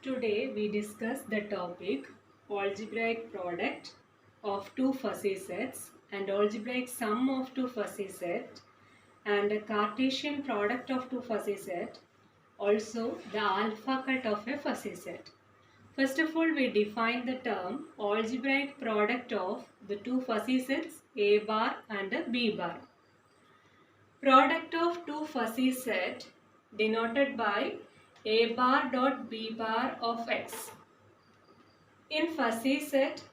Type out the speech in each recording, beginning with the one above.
Today we discuss the topic algebraic product of two fuzzy sets and algebraic sum of two fuzzy sets and a Cartesian product of two fuzzy set, also the alpha cut of a fuzzy set. First of all, we define the term algebraic product of the two fuzzy sets A bar and B bar. Product of two fuzzy set denoted by A bar dot B bar of X. In fuzzy set,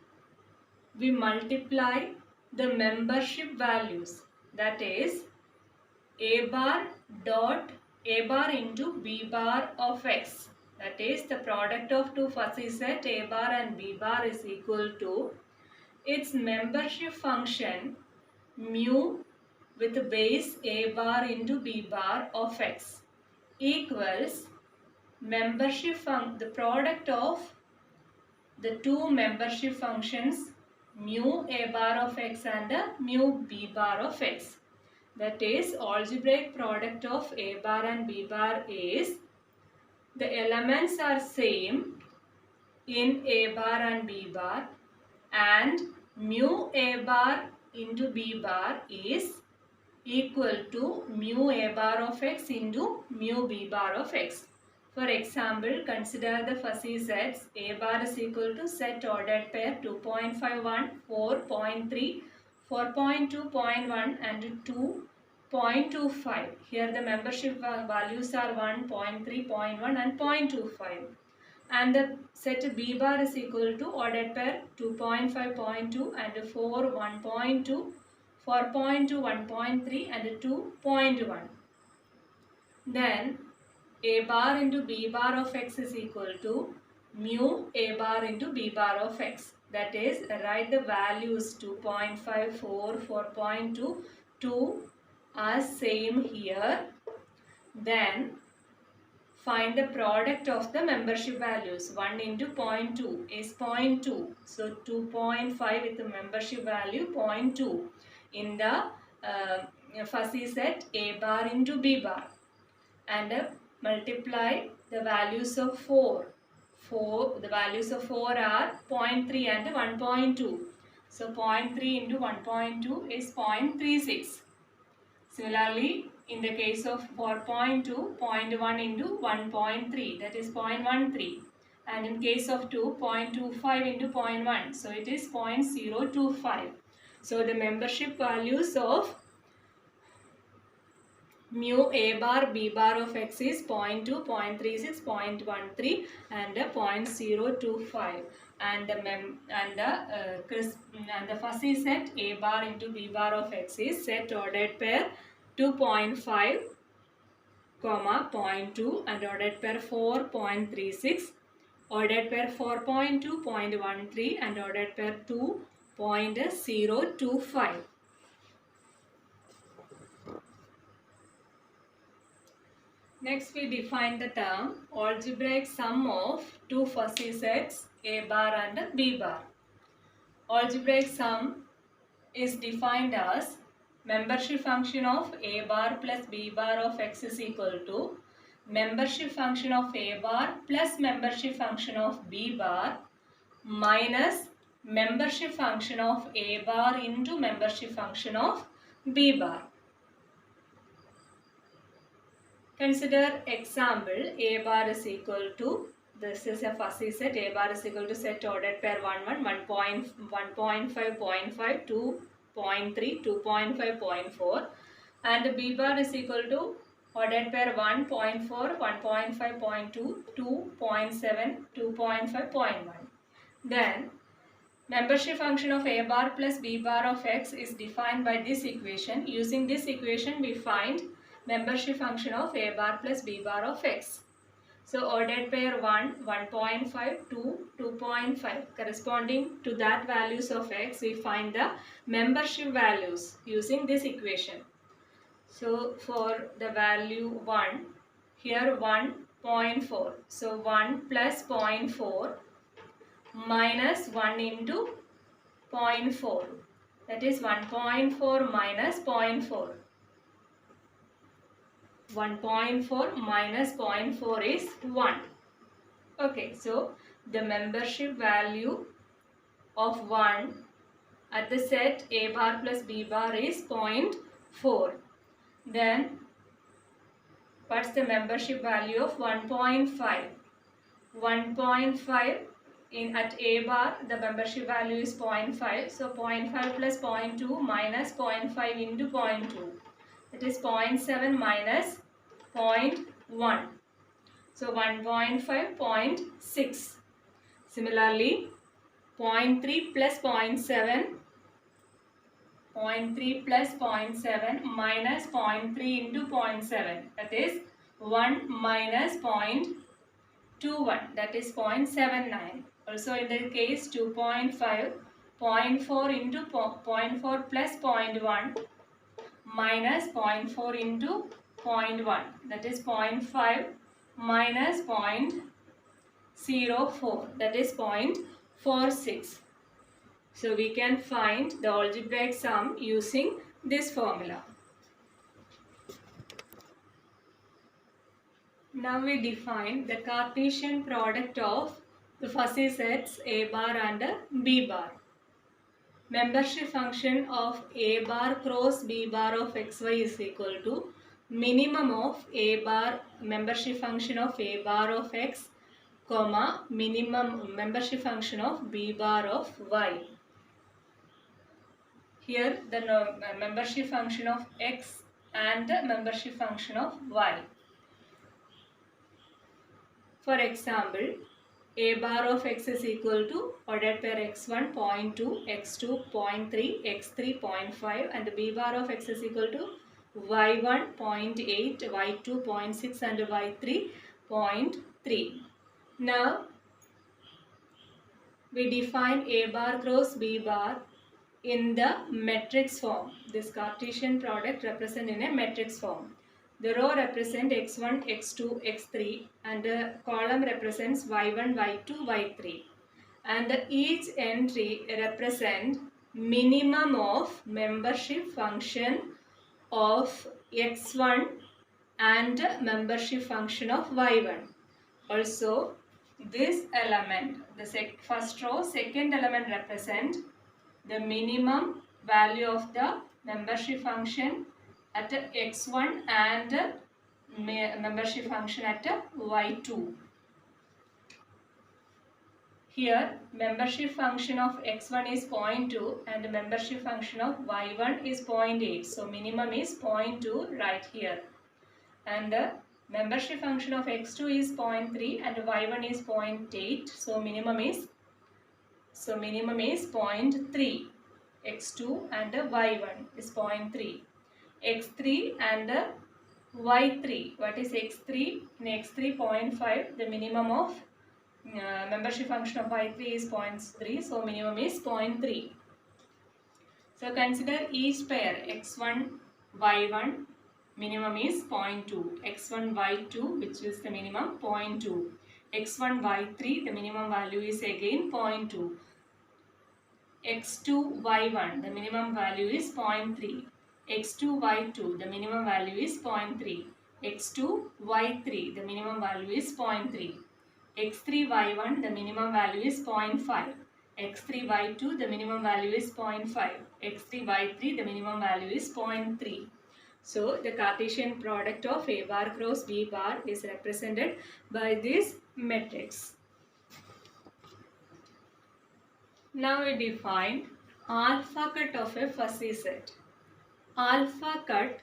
we multiply the membership values, that is A bar dot A bar into B bar of X. That is the product of two fuzzy set A bar and B bar is equal to its membership function mu with base A bar into B bar of X equals the product of the two membership functions mu A bar of X and mu B bar of X. That is, algebraic product of A bar and B bar is the elements are same in A bar and B bar, and mu A bar into B bar is equal to mu A bar of X into mu B bar of X. For example, consider the fuzzy sets A bar is equal to set ordered pair 2.51, 4.3, 4.2.1 and 2.25. Here the membership values are 1, 0.3, 0.1 and 0.25. And the set B bar is equal to ordered pair 2.5, 0.2 and 4, 1.2, 4.2, 1.3 and 2.1. Then A bar into B bar of X is equal to mu A bar into B bar of X. That is, write the values 2.5, 4, 4.2, 2 are same here. Then find the product of the membership values. 1 into 0.2 is 0.2. So 2.5 with the membership value 0.2 in the fuzzy set A bar into B bar. And multiply the values of 4. The values of 4 are 0.3 and 1.2. So 0.3 into 1.2 is 0.36. Similarly, in the case of 4.2, 0.1 into 1.3, that is 0.13. And in case of 2, 0.25 into 0.1, so it is 0.025. So the membership values of mu A bar B bar of X is 0.2, 0.36, 0.13 and 0.025. And the fuzzy set A bar into B bar of X is set ordered pair 2.5, 0.2 and ordered pair 4.36, ordered pair 4.2, 0.13 and ordered pair 2.025. Next, we define the term algebraic sum of two fuzzy sets A bar and B bar. Algebraic sum is defined as membership function of A bar plus B bar of X is equal to membership function of A bar plus membership function of B bar minus membership function of A bar into membership function of B bar. Consider example A bar is equal to, this is a fuzzy set, A bar is equal to set ordered pair 1, 1, 1.5, 0.5, 2.3, 2.5, 0.4 and B bar is equal to ordered pair 1, 0.4, 1.5, 0.2, 2.7, 2.5, 0.1. Then membership function of A bar plus B bar of X is defined by this equation. Using this equation we find membership function of A bar plus B bar of X. So ordered pair 1, 1.5, 2, 2.5. Corresponding to that values of X, we find the membership values using this equation. So for the value 1, here 1.4. So 1 plus 0.4 minus 1 into 0.4. That is 1.4 minus 0.4. 1.4 minus 0.4 is 1. Okay, so the membership value of 1 at the set A bar plus B bar is 0.4. Then what's the membership value of 1.5? 1.5 in at A bar, the membership value is 0.5. So 0.5 plus 0.2 minus 0.5 into 0.2. That is 0.7 minus 0.1. So 1.5, 0.6. Similarly, 0.3 plus 0.7, 0.3 plus 0.7 minus 0.3 into 0.7. That is 1 minus 0.21. That is 0.79. Also in the case 2.5, 0.4 into 0.4 plus 0.1 minus 0.4 into 0.1. That is 0.5 minus 0.04. That is 0.46. So we can find the algebraic sum using this formula. Now we define the Cartesian product of the fuzzy sets A bar and B bar. Membership function of A bar cross B bar of xy is equal to minimum of A bar membership function of A bar of x, comma minimum membership function of B bar of y. Here the membership function of x and the membership function of y. For example, A bar of x is equal to ordered pair x1 0.2, x2 0.3, x3 0.5 and B bar of x is equal to y1 0.8, y2 0.6 and y3 0.3. Now we define A bar cross B bar in the matrix form. This Cartesian product represent in a matrix form. The row represent x1, x2, x3 and the column represents y1, y2, y3. And each entry represent minimum of membership function of x1 and membership function of y1. Also, this element, the first row, second element represent the minimum value of the membership function at x1 and membership function at y2. Here membership function of x1 is 0.2 and membership function of y1 is 0.8. So minimum is 0.2 right here. And membership function of x2 is 0.3 and y1 is 0.8. So minimum is 0.3. x2 and y1 is 0.3. x3 and y3. What is x3? In x3 0.5, the minimum of membership function of y3 is 0.3. So minimum is 0.3. So consider each pair x1, y1. Minimum is 0.2. x1, y2, which is the minimum, 0.2. x1, y3, the minimum value is again 0.2. x2, y1, the minimum value is 0.3. x2, y2, the minimum value is 0.3. x2, y3, the minimum value is 0.3. x3, y1, the minimum value is 0.5. x3, y2, the minimum value is 0.5. x3, y3, the minimum value is 0.3. So the Cartesian product of A bar cross B bar is represented by this matrix. Now we define alpha cut of a fuzzy set. Alpha cut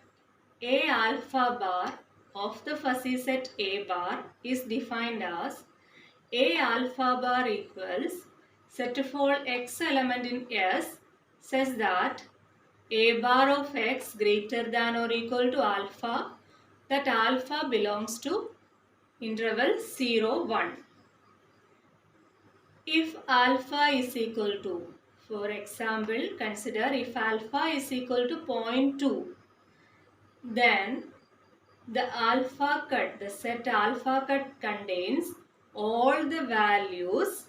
A alpha bar of the fuzzy set A bar is defined as A alpha bar equals set of all x element in S such that A bar of x greater than or equal to alpha, that alpha belongs to interval 0, 1. If alpha is equal to, for example, consider if alpha is equal to 0.2, then the alpha cut, the set alpha cut contains all the values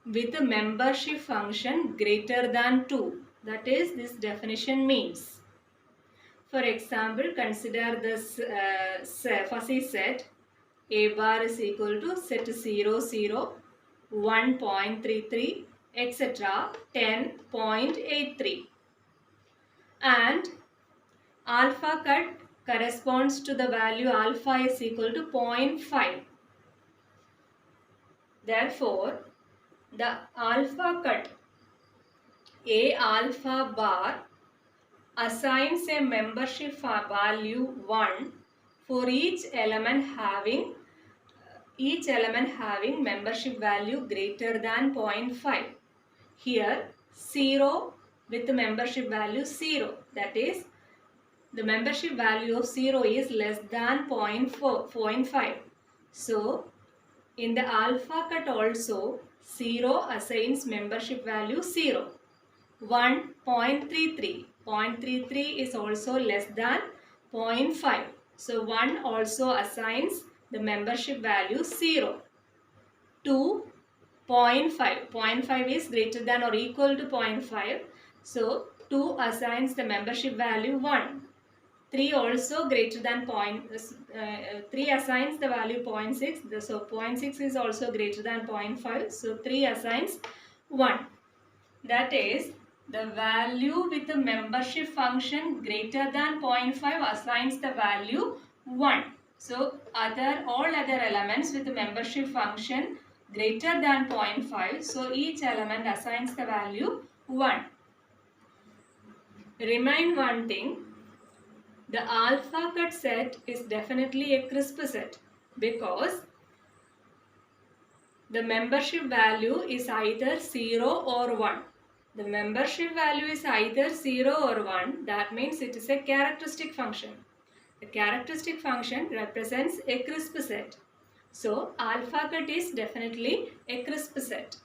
with a membership function greater than 2. That is, this definition means. For example, consider this fuzzy set A bar is equal to set 0, 0, 1.33, etc. 10.83. And alpha cut corresponds to the value alpha is equal to 0.5. Therefore, the alpha cut A alpha bar assigns a membership value 1 for each element having membership value greater than 0.5. Here 0 with the membership value 0, that is the membership value of 0 is less than 0.5. So in the alpha cut also 0 assigns membership value 0. 1.33. 0.33 is also less than 0.5. So 1 also assigns the membership value 0. 2, 0.5. 0.5 is greater than or equal to 0.5. So 2 assigns the membership value 1. 3 also greater than 3 assigns the value 0.6. So 0.6 is also greater than 0.5. So 3 assigns 1. That is, the value with the membership function greater than 0.5 assigns the value 1. So all other elements with the membership function greater than 0.5. So each element assigns the value 1. Remind one thing. The alpha cut set is definitely a crisp set because the membership value is either 0 or 1. The membership value is either 0 or 1. That means it is a characteristic function. The characteristic function represents a crisp set. So alpha cut is definitely a crisp set.